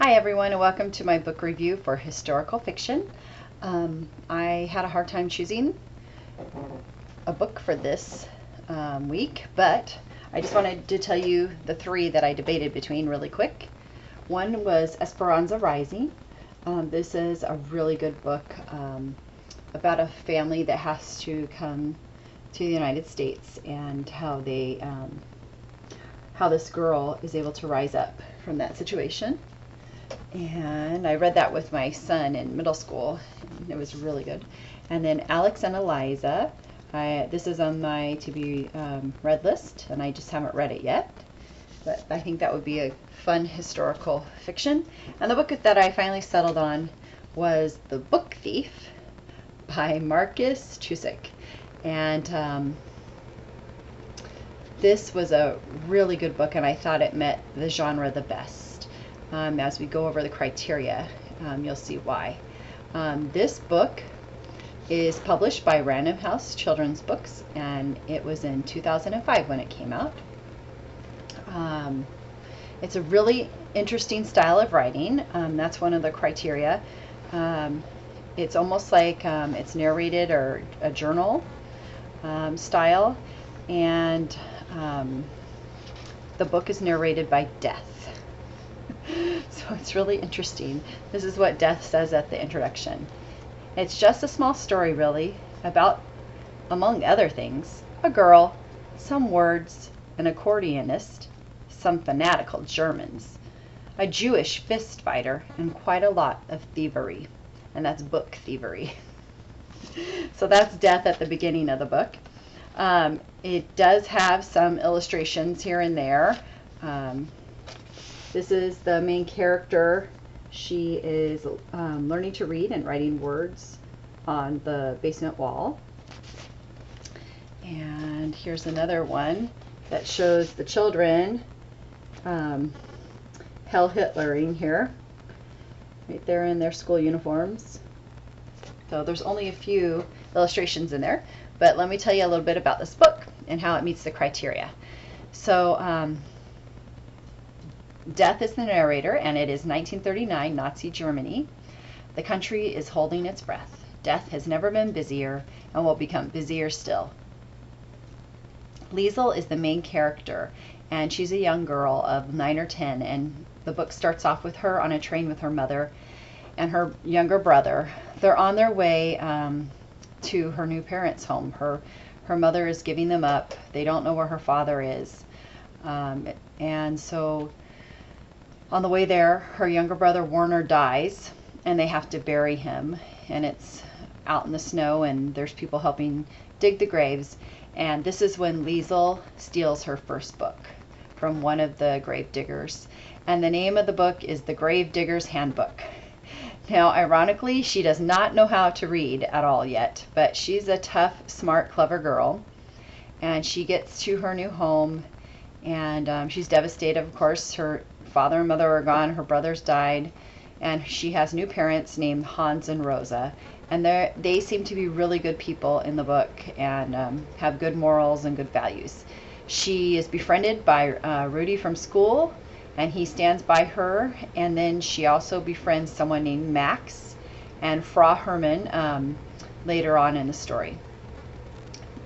Hi everyone, and welcome to my book review for historical fiction. I had a hard time choosing a book for this week, but I just wanted to tell you the three that I debated between really quick. One was Esperanza Rising. This is a really good book about a family that has to come to the United States and how this girl is able to rise up from that situation. And I read that with my son in middle school, and it was really good. And then Alex and Eliza, this is on my to be read list, and I just haven't read it yet. But I think that would be a fun historical fiction. And the book that I finally settled on was The Book Thief by Marcus Chusick. And this was a really good book, and I thought it met the genre the best. As we go over the criteria, you'll see why. This book is published by Random House Children's Books, and it was in 2005 when it came out. It's a really interesting style of writing. That's one of the criteria. It's almost like it's narrated or a journal style, and the book is narrated by Death. So it's really interesting. This is what Death says at the introduction. It's just a small story, really, about, among other things, a girl, some words, an accordionist, some fanatical Germans, a Jewish fist fighter, and quite a lot of thievery. And that's book thievery. So that's Death at the beginning of the book. It does have some illustrations here and there. This is the main character. She is learning to read and writing words on the basement wall. And here's another one that shows the children Hell Hitlering here, right there in their school uniforms. So there's only a few illustrations in there, but let me tell you a little bit about this book and how it meets the criteria. So Death is the narrator, and it is 1939 Nazi Germany. The country is holding its breath. Death has never been busier and will become busier still. Liesel is the main character, and she's a young girl of 9 or 10, and the book starts off with her on a train with her mother and her younger brother. They're on their way to her new parents' home. Her mother is giving them up. They don't know where her father is. And so on the way there, her younger brother Werner dies, and they have to bury him. And it's out in the snow, and there's people helping dig the graves. And this is when Liesel steals her first book from one of the grave diggers. And the name of the book is The Grave Digger's Handbook. Now, ironically, she does not know how to read at all yet, but she's a tough, smart, clever girl. And she gets to her new home, and she's devastated, of course. Her father and mother are gone, her brothers died, and she has new parents named Hans and Rosa. And they seem to be really good people in the book and have good morals and good values. She is befriended by Rudy from school, and he stands by her. And then she also befriends someone named Max and Frau Hermann later on in the story.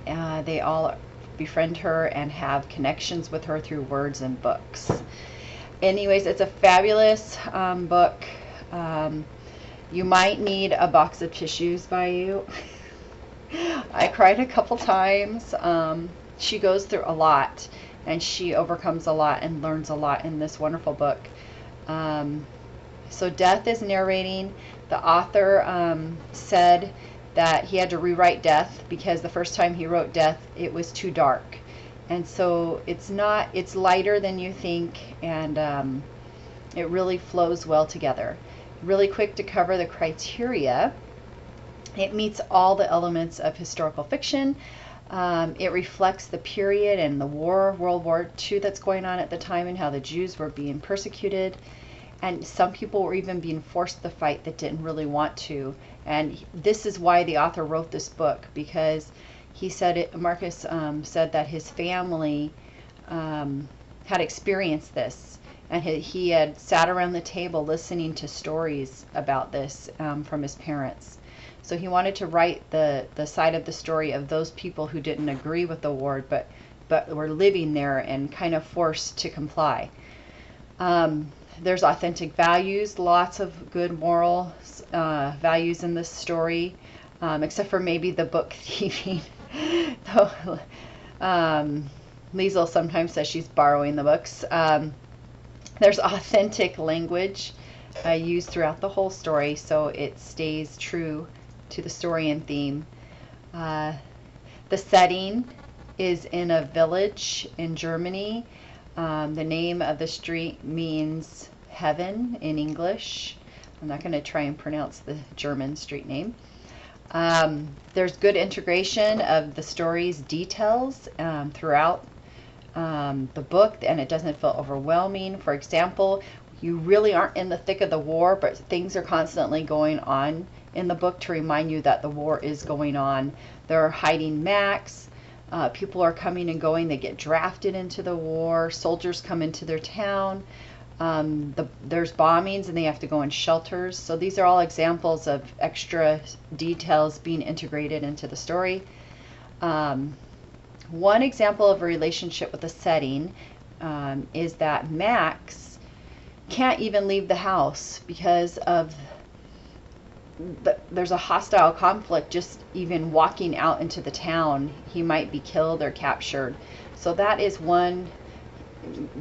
They all befriend her and have connections with her through words and books. Anyways, it's a fabulous book. You might need a box of tissues by you. I cried a couple times. She goes through a lot, and she overcomes a lot and learns a lot in this wonderful book. So Death is narrating. The author said that he had to rewrite Death because the first time he wrote Death, it was too dark. And so it's lighter than you think, and it really flows well together. Really quick to cover the criteria. It meets all the elements of historical fiction. It reflects the period and the war, World War II, that's going on at the time, and how the Jews were being persecuted. And some people were even being forced to fight that didn't really want to. And this is why the author wrote this book, because he said Marcus said that his family had experienced this, and he had sat around the table listening to stories about this from his parents. So he wanted to write the side of the story of those people who didn't agree with the war, but were living there and kind of forced to comply. There's authentic values, lots of good moral values in this story, except for maybe the book thieving. Though Liesel sometimes says she's borrowing the books. There's authentic language used throughout the whole story, so it stays true to the story and theme. The setting is in a village in Germany. The name of the street means heaven in English. I'm not going to try and pronounce the German street name. There's good integration of the story's details throughout the book, and it doesn't feel overwhelming. For example, you really aren't in the thick of the war, but things are constantly going on in the book to remind you that the war is going on. They're hiding Max. People are coming and going. They get drafted into the war. Soldiers come into their town. There's bombings and they have to go in shelters. So these are all examples of extra details being integrated into the story. One example of a relationship with a setting is that Max can't even leave the house because of there's a hostile conflict. Just even walking out into the town, he might be killed or captured. So that is one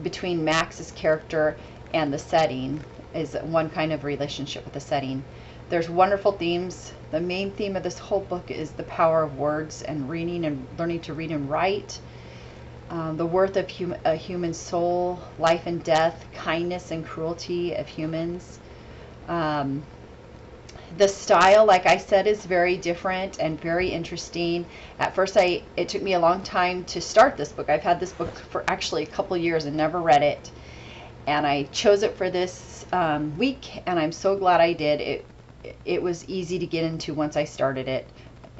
between Max's character and the setting, is one kind of relationship with the setting. There's wonderful themes. The main theme of this whole book is the power of words and reading and learning to read and write. The worth of a human soul, life and death, kindness and cruelty of humans. The style, like I said, is very different and very interesting. At first, it took me a long time to start this book. I've had this book for actually a couple years and never read it. And I chose it for this week, and I'm so glad I did. It was easy to get into once I started it.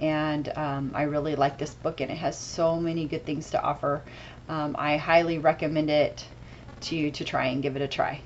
And I really like this book, and it has so many good things to offer. I highly recommend it to try and give it a try.